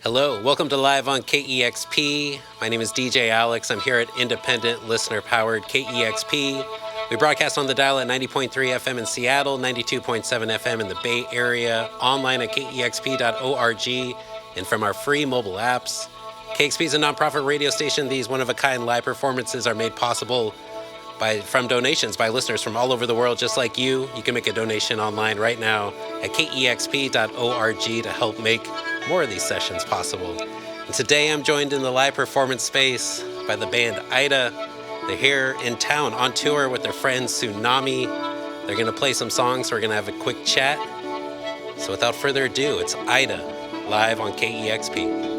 Hello, welcome to Live on KEXP. My name is DJ Alex. I'm here at independent, listener-powered KEXP. We broadcast on the dial at 90.3 FM in Seattle, 92.7 FM in the Bay Area, online at kexp.org, and from our free mobile apps. KEXP is a nonprofit radio station. These one-of-a-kind live performances are made possible from donations by listeners from all over the world, just like you. You can make a donation online right now at kexp.org to help make more of these sessions possible. And today I'm joined in the live performance space by the band Ida. They're here in town on tour with their friend Tsunami. They're going to play some songs, so we're going to have a quick chat. So without further ado, it's Ida live on KEXP.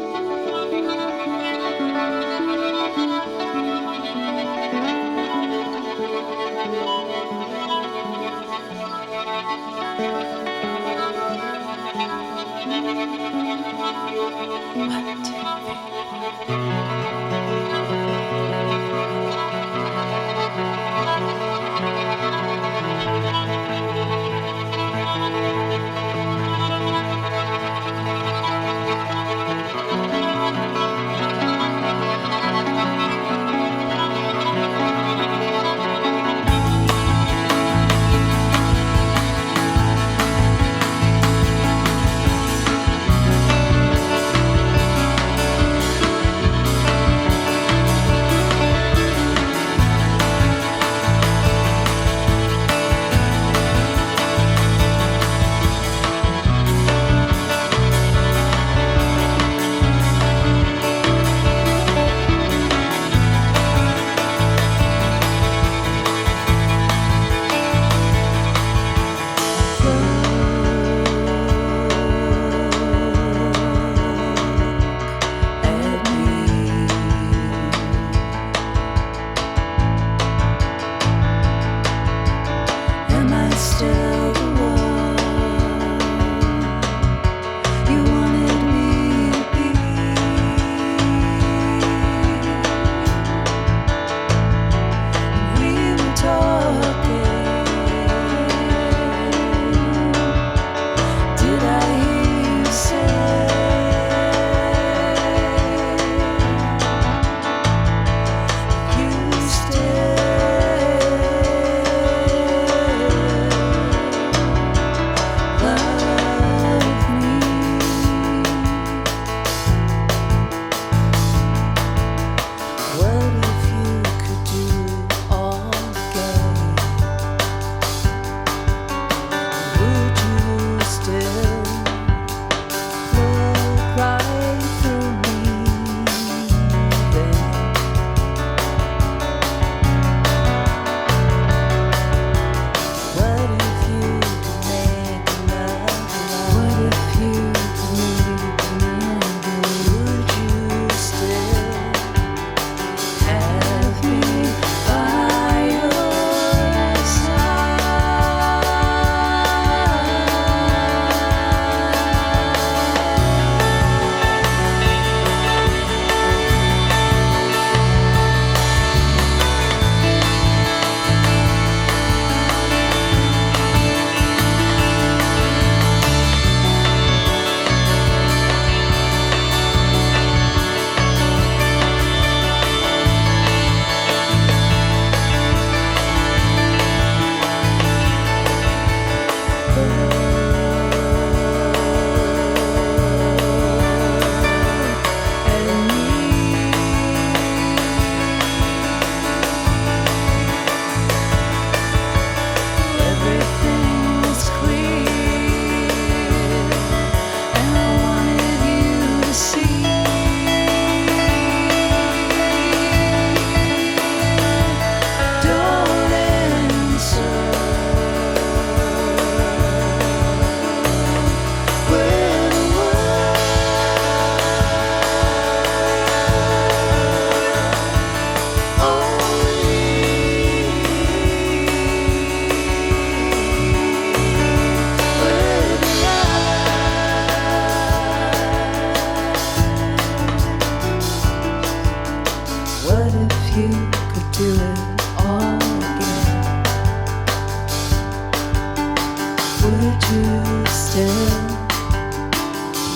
Would you still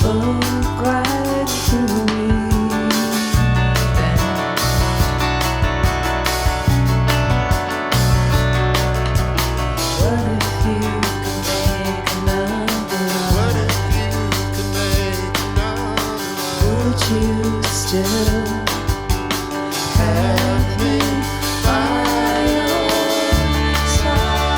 look right you still have me by your side.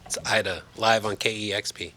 It's Ida, live on KEXP.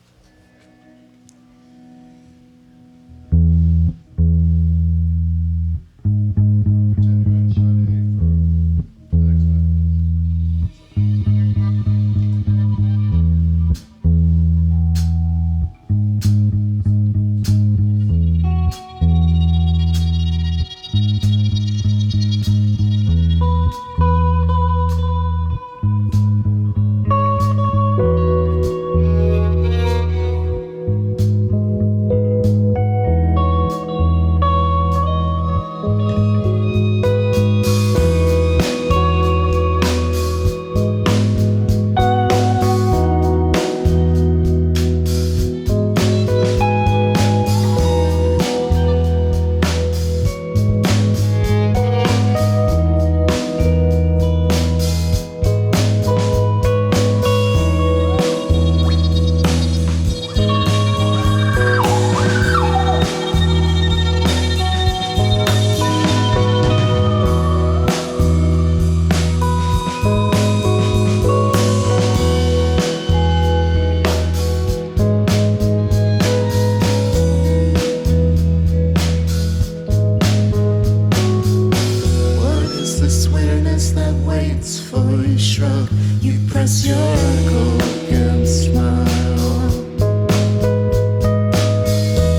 Shrug, you press your ankle against my arm.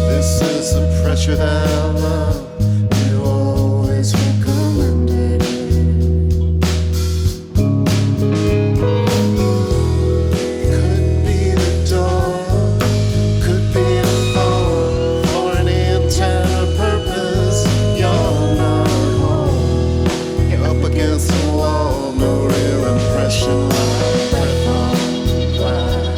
This is the pressure that I love. You always recommended it. Could be the door, could be the phone, for an intent purpose. You're not home. You're up against the wall, no real impression like breath on glass.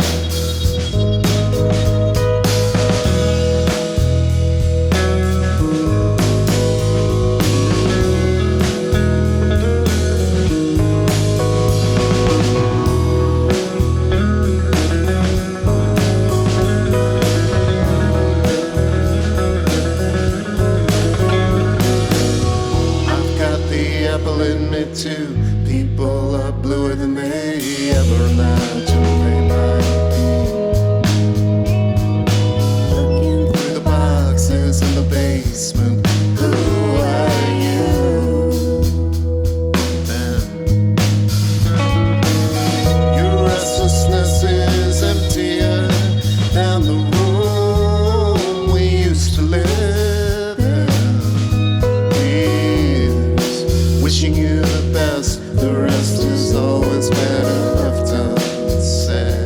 upstairs in the basement. Who are you? Then your restlessness is emptier than the room we used to live in. Years wishing you the best, the rest is always better left unsaid.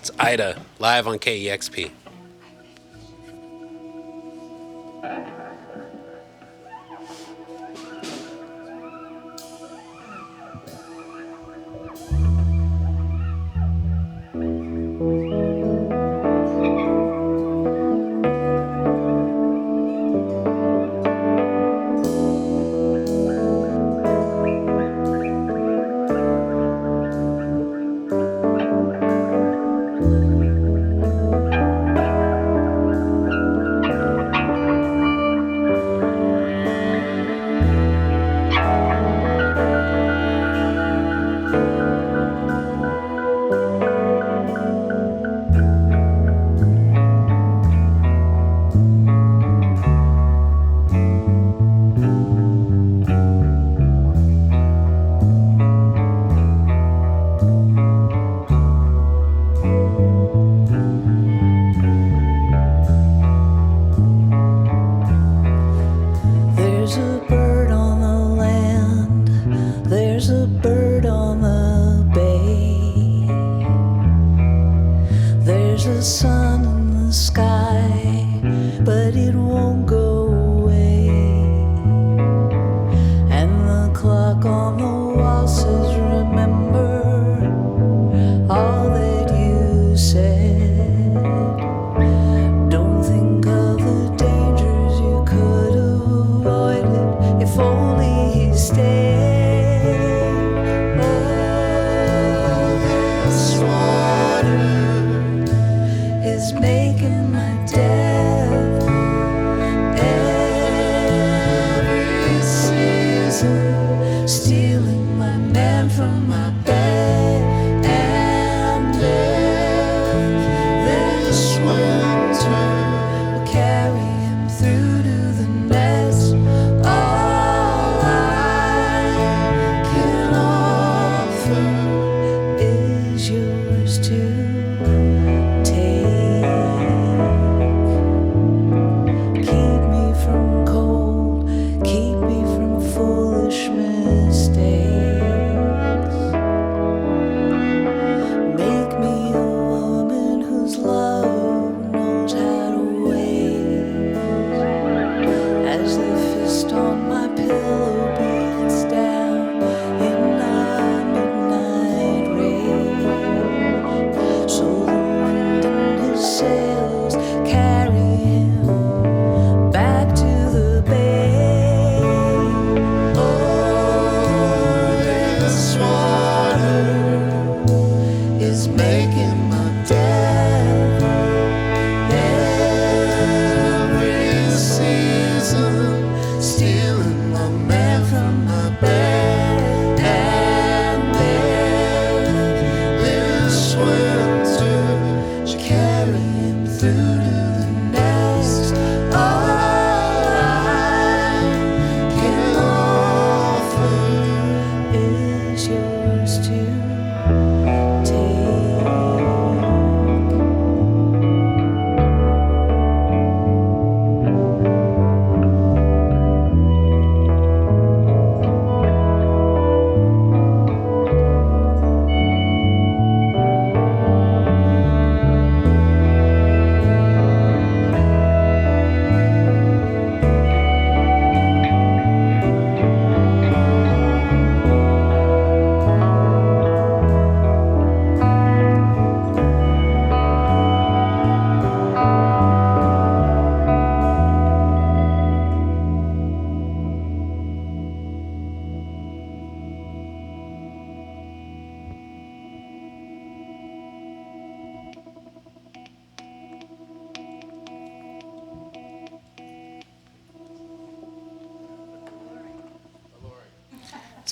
It's Ida, live on KEXP.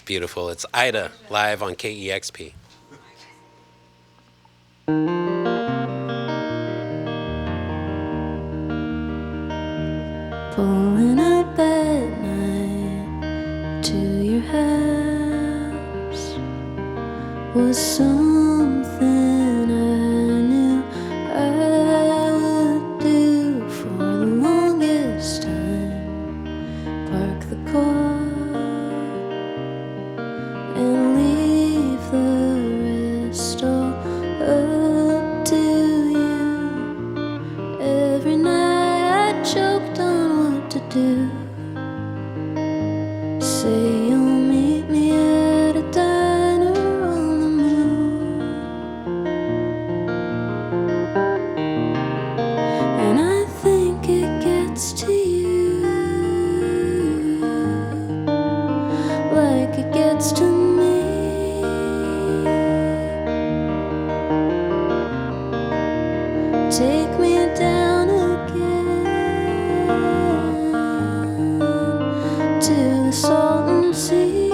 Beautiful. It's Ida live on KEXP. Pulling up at night to your house was something I knew I would do for the longest time. Park the car and leave the rest all up to you. Every night I choked on what to do. Say you'll meet me at a diner on the moon. And I think it gets to you like it gets to me. Take me down again to the Salton Sea.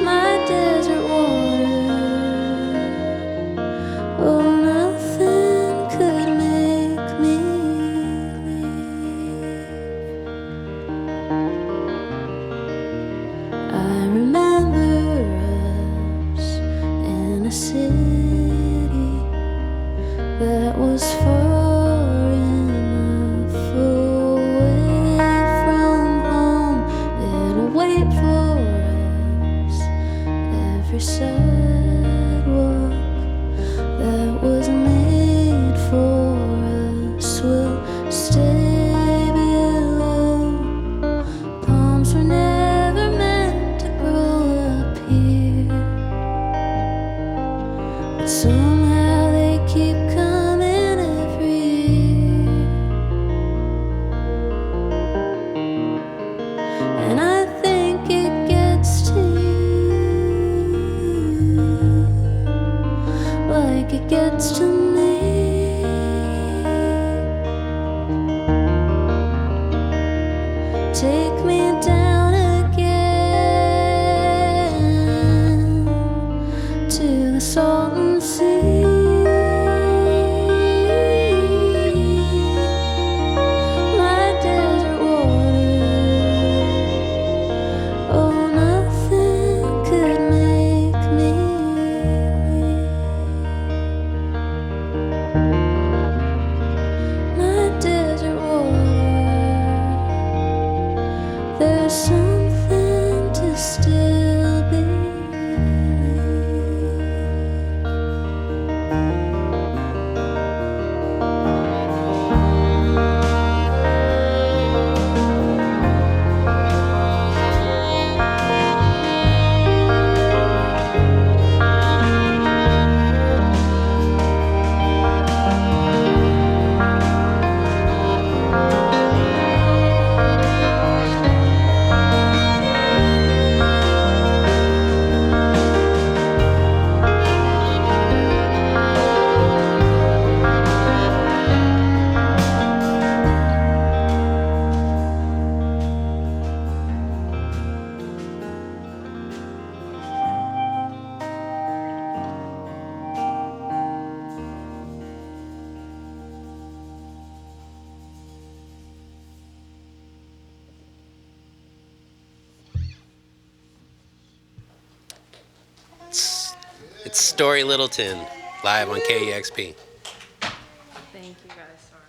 My desert water. Oh, nothing could make me leave. I remember us in a city that was far enough away from home. It'll wait for us. Every sidewalk that was made for us will stay below. Palms were never meant to grow up here, but somehow they keep coming every year. And I think it gets to you like it gets to me. Take me down again to the Salton Sea. My desert water. Oh, nothing could make me leave. My desert water. There's something to still believe. It's Storey Littleton live on KEXP. Thank you guys, sorry.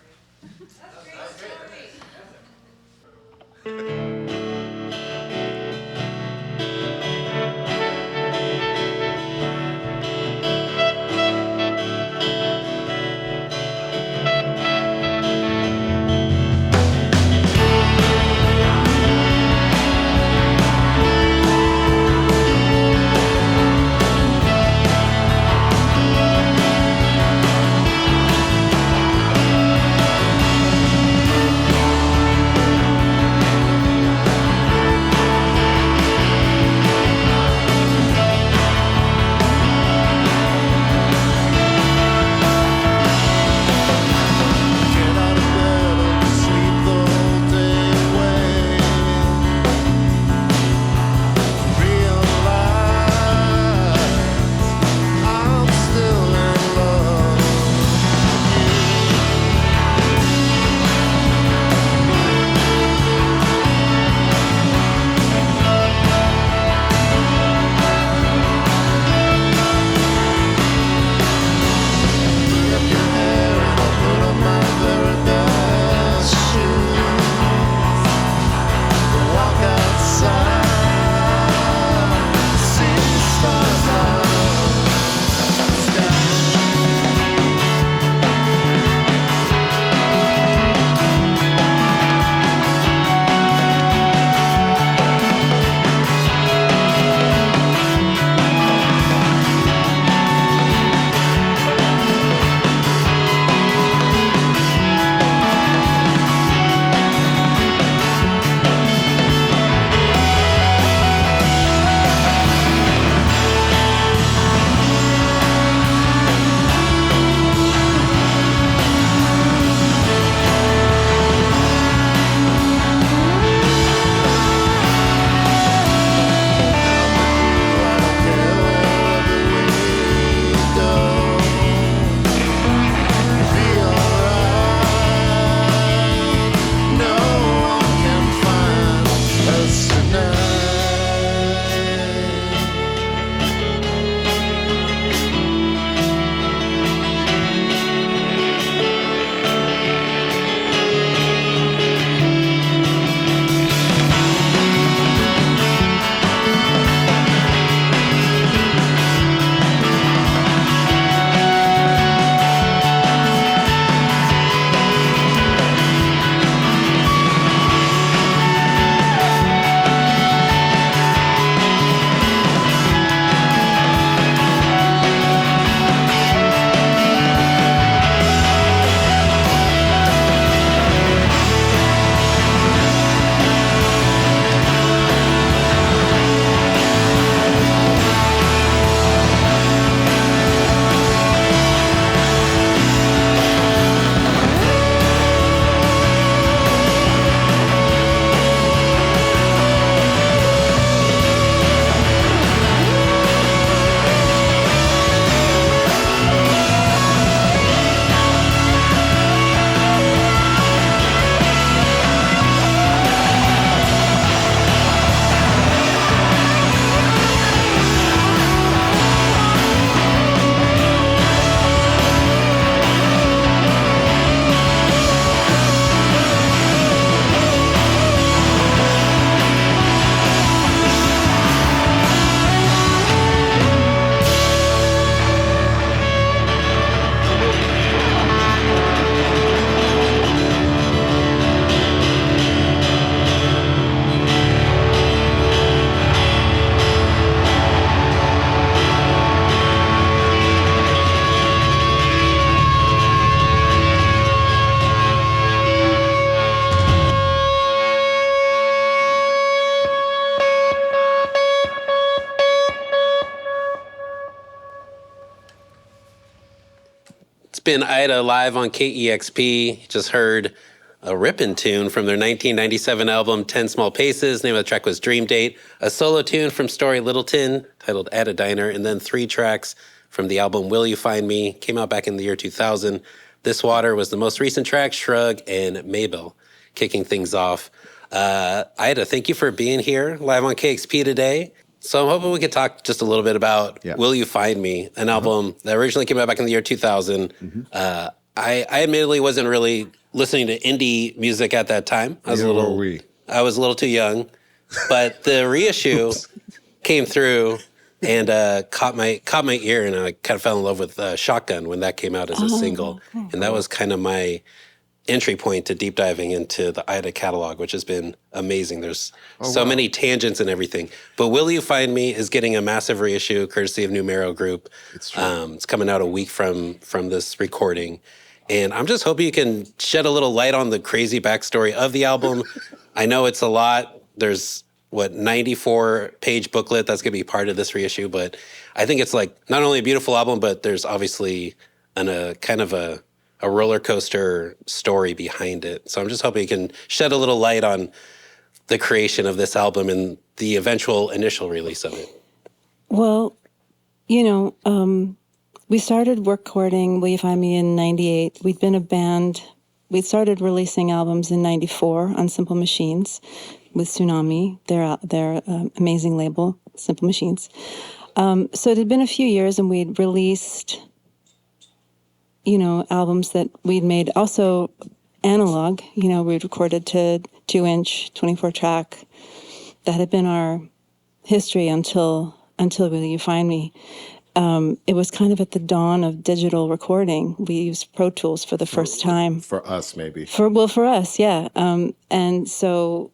been Ida live on KEXP. Just heard a rippin' tune from their 1997 album, 10 Small Paces. Name of the track was Dream Date. A solo tune from Storey Littleton titled At a Diner. And then 3 tracks from the album Will You Find Me. Came out back in the year 2000. This Water was the most recent track, Shrug and Maybelle kicking things off. Ida, thank you for being here live on KXP today. So I'm hoping we could talk just a little bit about Will You Find Me, an album that originally came out back in the year 2000. I admittedly wasn't really listening to indie music at that time. I was a little too young, but the reissue came through and caught my ear, and I kind of fell in love with Shotgun when that came out as a single, and that was kind of my entry point to deep diving into the Ida catalog, which has been amazing. There's many tangents and everything. But Will You Find Me is getting a massive reissue, courtesy of Numero Group. It's true. It's coming out a week from this recording. And I'm just hoping you can shed a little light on the crazy backstory of the album. I know it's a lot. There's, 94-page booklet that's going to be part of this reissue. But I think it's like not only a beautiful album, but there's obviously kind of a roller coaster story behind it. So I'm just hoping you can shed a little light on the creation of this album and the eventual initial release of it. Well, we started recording Will You Find Me in 98. We'd been a band. We'd started releasing albums in 94 on Simple Machines with Tsunami, their amazing label, Simple Machines. So it had been a few years, and we'd released albums that we'd made also analog. We'd recorded to 2-inch, 24-track. That had been our history until Will You Find Me. It was kind of at the dawn of digital recording. We used Pro Tools for the first time. For us, maybe. For us, yeah. And so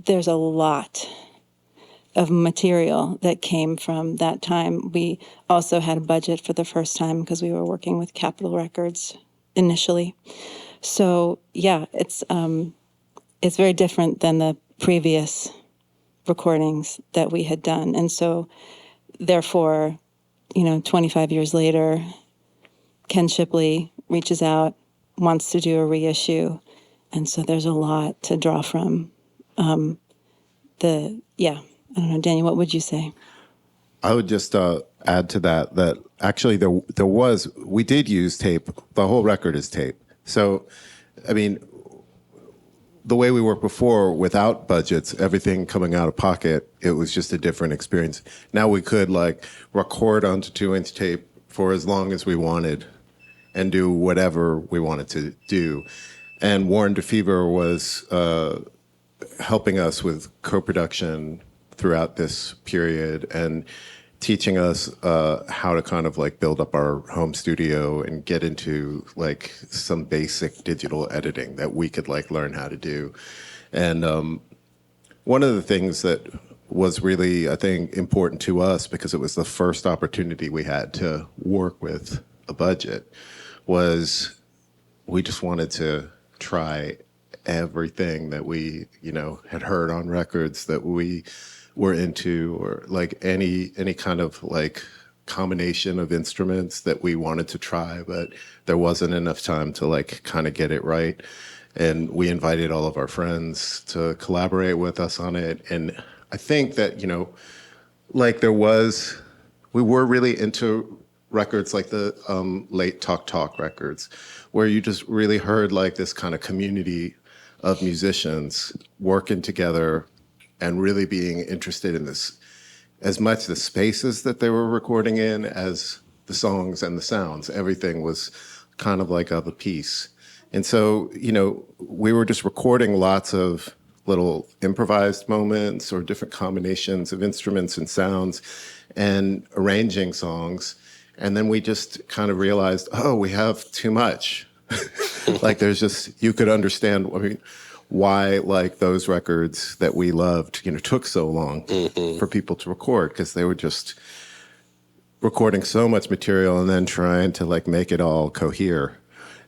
there's a lot of material that came from that time. We also had a budget for the first time because we were working with Capitol Records initially. So yeah, it's very different than the previous recordings that we had done. And so therefore, 25 years later, Ken Shipley reaches out, wants to do a reissue. And so there's a lot to draw from. I don't know, Daniel, what would you say? I would just add to that actually we did use tape. The whole record is tape. So, I mean, the way we worked before without budgets, everything coming out of pocket, it was just a different experience. Now we could record onto 2-inch tape for as long as we wanted and do whatever we wanted to do. And Warren DeFever was helping us with co-production throughout this period and teaching us how to kind of build up our home studio and get into some basic digital editing that we could learn how to do. And one of the things that was really, I think, important to us, because it was the first opportunity we had to work with a budget, was we just wanted to try everything that we, had heard on records that we were into, or any kind of combination of instruments that we wanted to try, but there wasn't enough time to kind of get it right. And we invited all of our friends to collaborate with us on it. And I think that, we were really into records like the late Talk records, where you just really heard this kind of community of musicians working together and really being interested in this, as much the spaces that they were recording in as the songs and the sounds. Everything was kind of of a piece. And so, we were just recording lots of little improvised moments or different combinations of instruments and sounds and arranging songs. And then we just kind of realized, we have too much. There's just, you could understand, why those records that we loved, took so long for people to record, because they were just recording so much material and then trying to make it all cohere.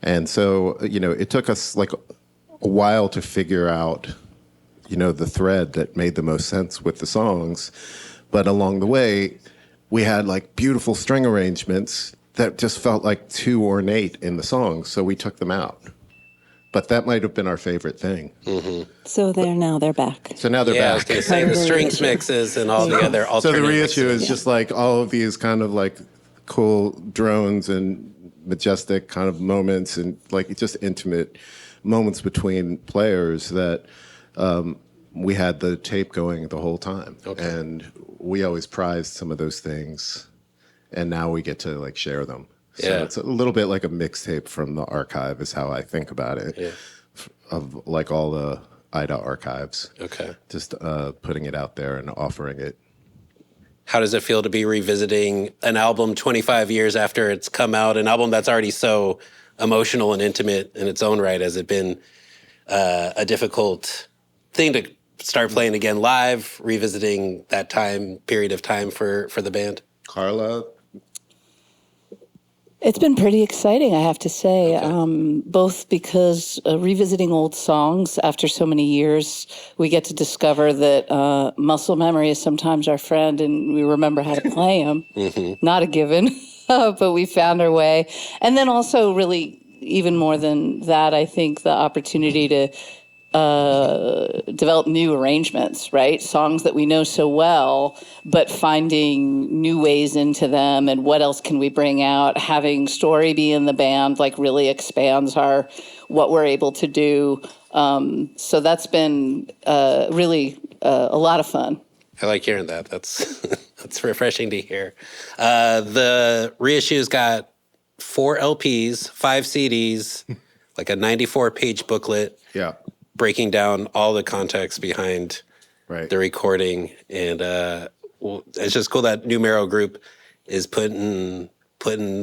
And so, it took us a while to figure out, the thread that made the most sense with the songs. But along the way, we had beautiful string arrangements that just felt like too ornate in the songs, so we took them out. But that might have been our favorite thing. So they're back. So now they're Yeah, I was back. going to say the strings mixes and all the other So alternate the reissue mixes. is just like all of these kind of like cool drones and majestic kind of moments and like just intimate moments between players that we had the tape going the whole time. Okay. And we always prized some of those things. And now we get to like share them. So Yeah. it's a little bit like a mixtape from the archive is how I think about it. Yeah. Of like all the IDA archives. Okay. Just putting it out there and offering it. How does it feel to be revisiting an album 25 years after it's come out, an album that's already so emotional and intimate in its own right? Has it been a difficult thing to start playing again live, revisiting that period of time for the band? Karla? It's been pretty exciting, I have to say, both because revisiting old songs after so many years, we get to discover that muscle memory is sometimes our friend and we remember how to play them. Not a given, but we found our way. And then also really, even more than that, I think the opportunity to develop new arrangements, right? Songs that we know so well, but finding new ways into them and what else can we bring out. Having Storey be in the band like really expands what we're able to do. So that's been really a lot of fun. I like hearing that. That's that's refreshing to hear. The reissue's got 4 LPs, 5 CDs, like a 94-page booklet. Yeah. Breaking down all the context behind Right. the recording. And it's just cool that Numero Group is putting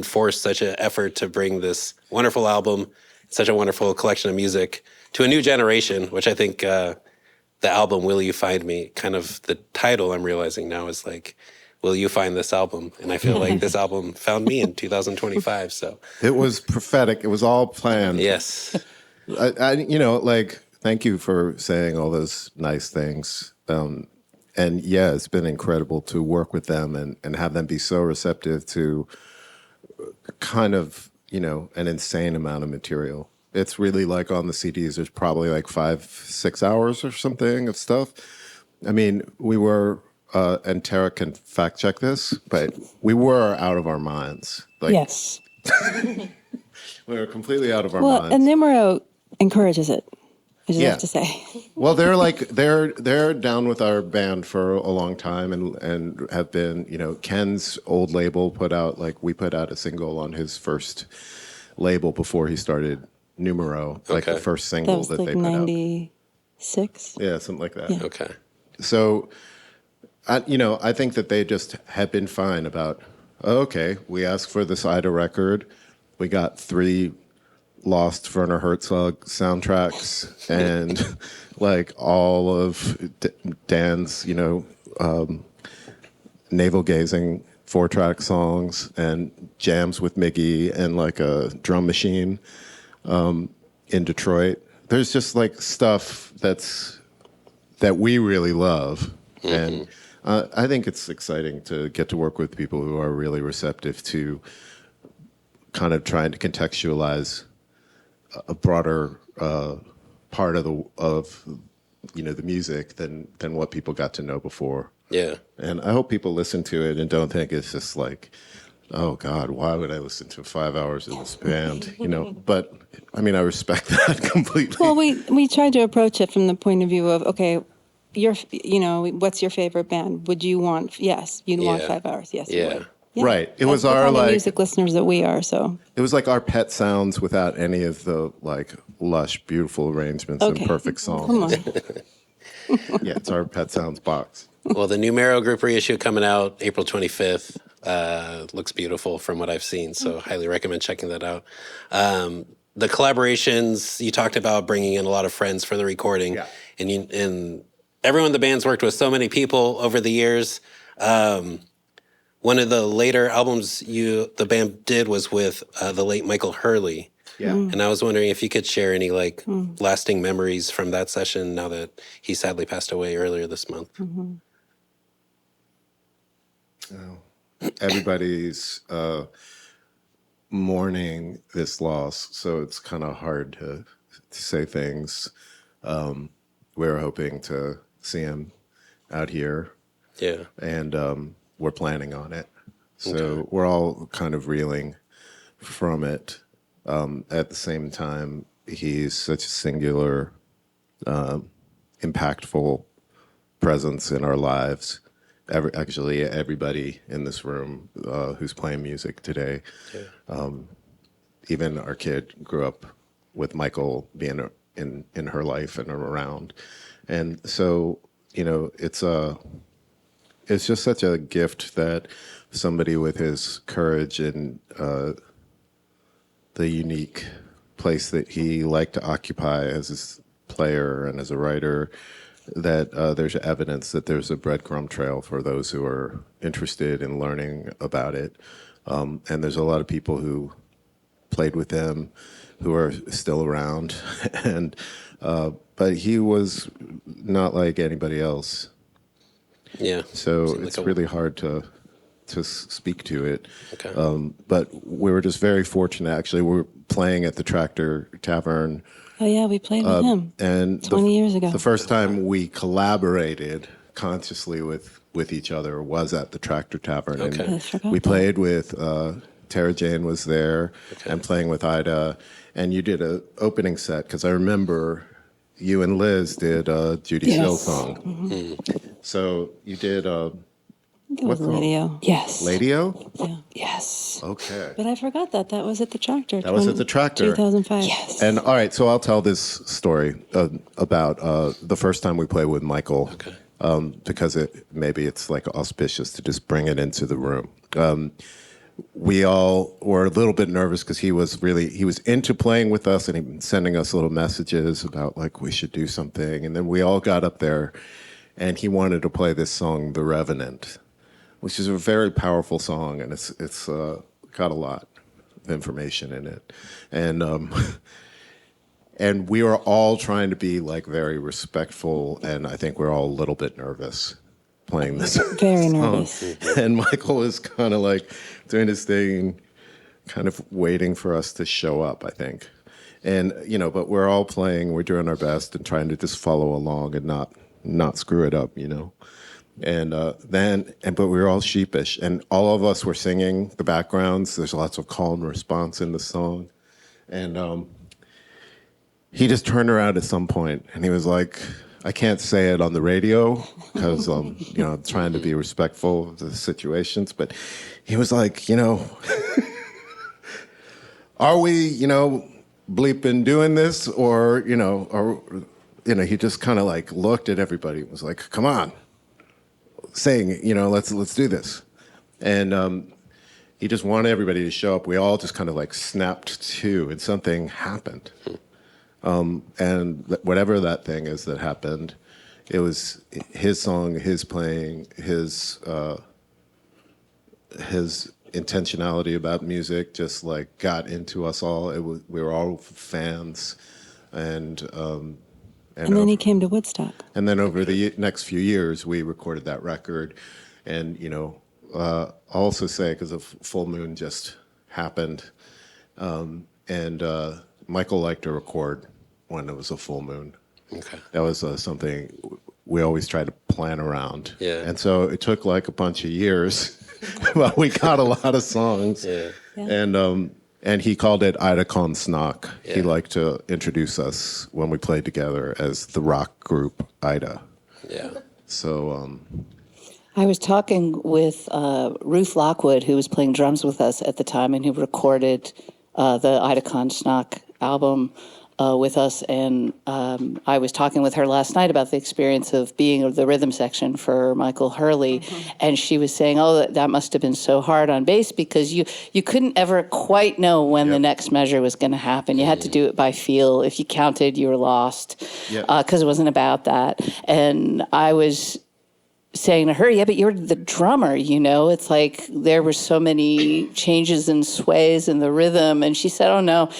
forth such an effort to bring this wonderful album, such a wonderful collection of music to a new generation, which I think the album Will You Find Me, kind of the title I'm realizing now is like, Will You Find This Album? And I feel like this album found me in 2025. So It was prophetic. It was all planned. yes. Thank you for saying all those nice things. And yeah, it's been incredible to work with them and have them be so receptive to kind of, an insane amount of material. It's really like on the CDs, there's probably like 5-6 hours or something of stuff. I mean, we were, and Tara can fact check this, but we were out of our minds. Yes. We were completely out of our Well, minds. and Numero encourages it, I just have to say. Well, they're down with our band for a long time and have been, Ken's old label we put out a single on his first label before he started Numero, like the first That single was that like they put out. 96. Yeah, something like that. Yeah. Okay. So, I think that they just have been fine about, okay, we asked for this Ida record. We got 3 Lost Werner Herzog soundtracks and like all of Dan's, navel gazing 4-track songs and jams with Miggy and like a drum machine in Detroit. There's just like stuff that we really love. And I think it's exciting to get to work with people who are really receptive to kind of trying to contextualize a broader part of the music than what people got to know before. Yeah. And I hope people listen to it and don't think it's just like, oh God, why would I listen to 5 hours of this band? But I mean, I respect that completely. Well, we tried to approach it from the point of view of, okay, what's your favorite band? Would you want, yes, you'd want 5 hours. Yes, you would. Yeah. Right. It was That's the our kind of music listeners that we are, so. It was like our pet sounds without any of the like lush, beautiful arrangements and perfect songs. Come on. Yeah, it's our pet sounds box. Well, the Numero Group reissue coming out April 25th looks beautiful from what I've seen, so highly recommend checking that out. The collaborations, you talked about bringing in a lot of friends for the recording, and everyone in the band's worked with so many people over the years. One of the later albums the band did was with the late Michael Hurley. Yeah. And I was wondering if you could share any lasting memories from that session now that he sadly passed away earlier this month. Everybody's mourning this loss, so it's kind of hard to say things. We were hoping to see him out here, Yeah. and we're planning on it. So we're all kind of reeling from it. At the same time, he's such a singular, impactful presence in our lives. Actually, everybody in this room who's playing music today, even our kid grew up with Michael being in her life and around, and so it's just such a gift that somebody with his courage and the unique place that he liked to occupy as a player and as a writer, that there's evidence that there's a breadcrumb trail for those who are interested in learning about it. And there's a lot of people who played with him who are still around. And but he was not like anybody else. Yeah. So Seemed it's like really hard to speak to it. Okay. But we were just very fortunate. Actually, we were playing at the Tractor Tavern. Oh yeah, we played with him And 20 years ago. The first time we collaborated consciously with each other was at the Tractor Tavern. Okay. And I forgot we that. played with Tara Jane was there and playing with Ida. And you did an opening set because I remember you and Liz did a Judy Yes. Sill song. So you did I think it was what song? radio. Yes. Ladio? Yeah. Yes. Okay. But I forgot that. That was at the Tractor. That was at the Tractor. 2005. Yes. And all right, so I'll tell this story about the first time we played with Michael, because maybe it's like auspicious to just bring it into the room. We all were a little bit nervous because he was into playing with us, and he'd been sending us little messages about like we should do something. And then we all got up there, and he wanted to play this song, "The Revenant," which is a very powerful song, and it's got a lot of information in it, and and we were all trying to be like very respectful, and I think we're all a little bit nervous playing this. Very song. nervous. And Michael was kind of like doing his thing, kind of waiting for us to show up, I think, and but we're all playing, we're doing our best and trying to just follow along and not screw it up, And but we were all sheepish, and all of us were singing the backgrounds. There's lots of call and response in the song, and he just turned around at some point, and he was like, "I can't say it on the radio because I'm trying to be respectful of the situations." But he was like, "Are we, bleeping doing this, or he just kind of like looked at everybody and was like, "Come on." Saying, let's do this. And he just wanted everybody to show up. We all just kind of like snapped to, and something happened. And whatever that thing is that happened, it was his song, his playing, his intentionality about music just like got into us all. We were all fans, and then he came to Woodstock. And then over the next few years, we recorded that record. And, I'll also say, because a full moon just happened, and Michael liked to record when it was a full moon. Okay. That was something we always try to plan around. Yeah. And so it took like a bunch of years, but we got a lot of songs. Yeah. And he called it Ida Con Snock. Yeah. He liked to introduce us when we played together as the rock group Ida. Yeah. So, I was talking with Ruth Lockwood, who was playing drums with us at the time and who recorded the Ida Con Snock album with us. And I was talking with her last night about the experience of being the rhythm section for Michael Hurley. Mm-hmm. And she was saying, that must have been so hard on bass because you couldn't ever quite know when the next measure was going to happen. You had to do it by feel. If you counted, you were lost because it wasn't about that. And I was saying to her, yeah, but you're the drummer, you know? It's like there were so many changes and sways in the rhythm. And she said, oh, no.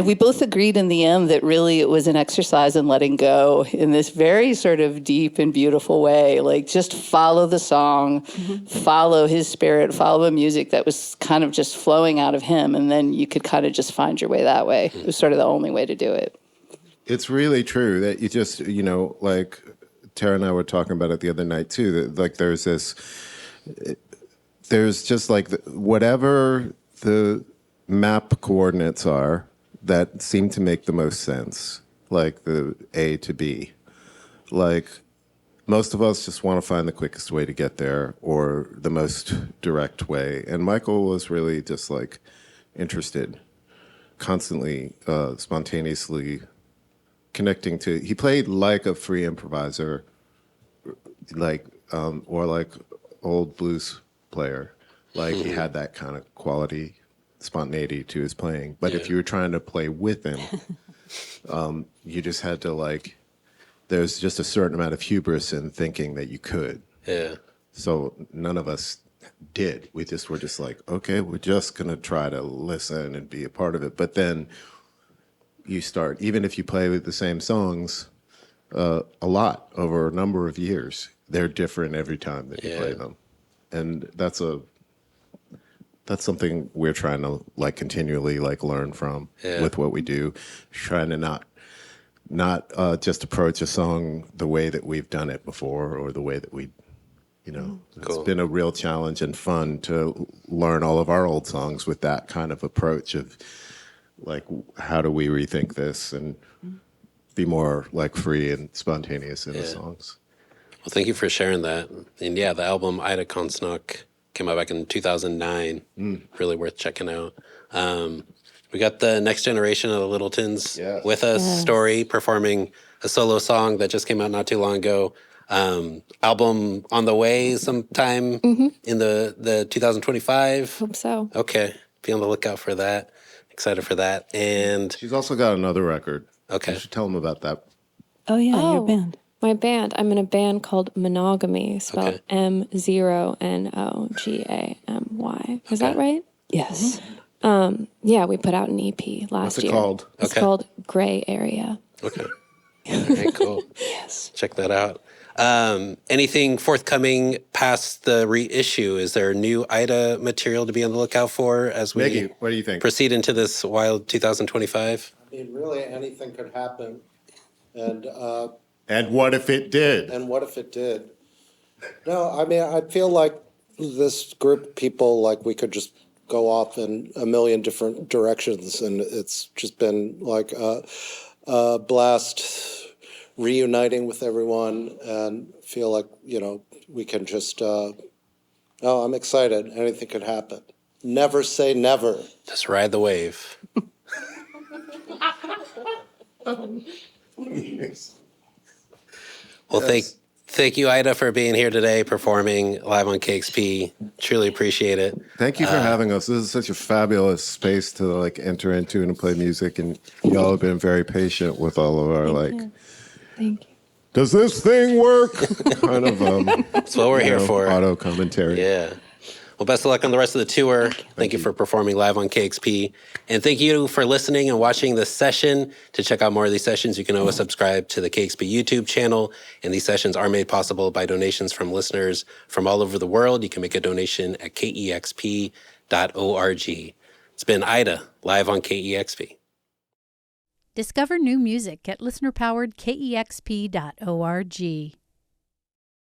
We both agreed in the end that really it was an exercise in letting go in this very sort of deep and beautiful way. Like, just follow the song, follow his spirit, follow the music that was kind of just flowing out of him. And then you could kind of just find your way that way. It was sort of the only way to do it. It's really true that you just, like Tara and I were talking about it the other night too, that like there's just like whatever the map coordinates are that seem to make the most sense, like the A to B. Like most of us just want to find the quickest way to get there or the most direct way. And Michael was really just like interested, constantly, spontaneously connecting to, he played like a free improviser, like, or like old blues player. Like he had that kind of quality, spontaneity to his playing. But if you were trying to play with him, you just had to like, there's just a certain amount of hubris in thinking that you could. Yeah. So none of us did. We just were just like, okay, we're just going to try to listen and be a part of it. But then you start, even if you play with the same songs a lot over a number of years, they're different every time that you play them. And that's something we're trying to like continually like learn from with what we do, trying to not just approach a song the way that we've done it before or the way that we, it's been a real challenge and fun to learn all of our old songs with that kind of approach of like, how do we rethink this and be more like free and spontaneous in the songs? Well, thank you for sharing that. And yeah, the album Ida Konsnock came out back in 2009. Really worth checking out. We got the next generation of the Littletons with us, Storey, performing a solo song that just came out not too long ago. Album on the way sometime in the 2025. Hope so. Okay, be on the lookout for that. Excited for that. And she's also got another record. Okay. You should tell them about that. Oh, yeah, your band. My band. I'm in a band called Monogamy, spelled M0NOGAMY. Is that right? Yes. Yeah, we put out an EP last year. What's it called? It's called Gray Area. Okay. All right, cool. Yes. Check that out. Anything forthcoming past the reissue? Is there new Ida material to be on the lookout for as we Mickey, what do you think? proceed into this wild 2025? I mean, really, anything could happen. And what if it did? And what if it did? No, I mean, I feel like this group of people, like we could just go off in a million different directions, and it's just been like a blast reuniting with everyone, and feel like, we can just, I'm excited. Anything could happen. Never say never. Just ride the wave. Well, thank you, Ida, for being here today, performing live on KEXP. Truly appreciate it. Thank you for having us. This is such a fabulous space to like enter into and play music, and y'all have been very patient with all of our Thank you. does this thing work? kind of That's what we're here for. Auto commentary. Yeah. Well, best of luck on the rest of the tour. Thank you for performing live on KEXP. And thank you for listening and watching this session. To check out more of these sessions, you can always subscribe to the KEXP YouTube channel. And these sessions are made possible by donations from listeners from all over the world. You can make a donation at KEXP.org. It's been Ida, live on KEXP. Discover new music at listener-powered KEXP.org.